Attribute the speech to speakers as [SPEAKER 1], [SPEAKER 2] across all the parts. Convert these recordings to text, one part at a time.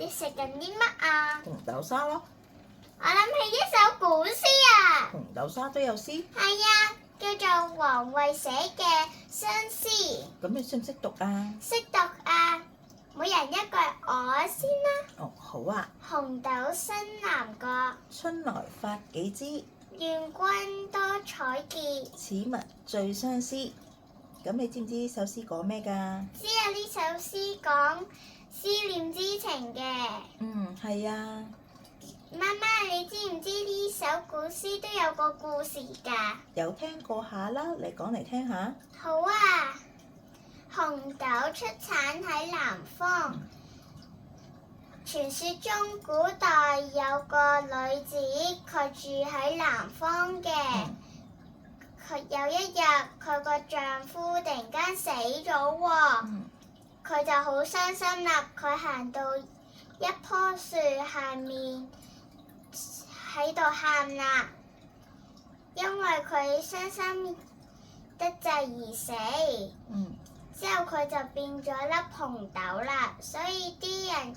[SPEAKER 1] 你食緊啲乜啊？
[SPEAKER 2] 紅豆沙咯，
[SPEAKER 1] 我諗起一首古詩啊。
[SPEAKER 2] 紅豆沙都有詩。
[SPEAKER 1] 係啊，叫做王維寫嘅《相思》。
[SPEAKER 2] 咁你識唔識讀啊？
[SPEAKER 1] 識讀啊！每人一句我先啦。
[SPEAKER 2] 哦，好啊。
[SPEAKER 1] 紅豆生南國，
[SPEAKER 2] 春來發幾枝，
[SPEAKER 1] 願君多採擷。
[SPEAKER 2] 此物最相思。咁你知唔知呢首詩講咩㗎？
[SPEAKER 1] 知啊，呢首詩講思念之情嘅。
[SPEAKER 2] 係啊。
[SPEAKER 1] 媽媽，你知唔知呢首古詩都有個故事㗎？
[SPEAKER 2] 有聽過下啦，你講嚟聽下。
[SPEAKER 1] 好啊，紅豆出產喺南方。傳說中古代有個女子，佢住喺南方嘅。佢有一日，佢個丈夫突然間死咗喎。佢就好傷心啦。佢行到一棵樹下面喺度喊啦，因為佢傷心得滯而死。之後佢就變咗粒紅豆啦，所以啲人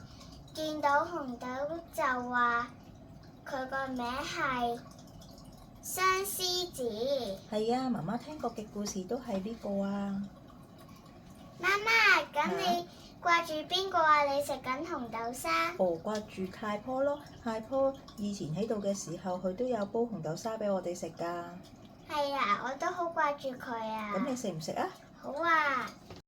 [SPEAKER 1] 見到紅豆就話佢個名係相思子。
[SPEAKER 2] 係啊，媽媽聽過嘅故事都係呢個啊。
[SPEAKER 1] 媽媽，咁你掛住邊個啊？你食緊紅豆沙？
[SPEAKER 2] 掛住太婆咯，太婆以前喺度嘅時候，佢都有煲紅豆沙俾我哋食㗎。
[SPEAKER 1] 係啊，我都好掛住佢啊。
[SPEAKER 2] 咁你食唔食啊？
[SPEAKER 1] 好啊。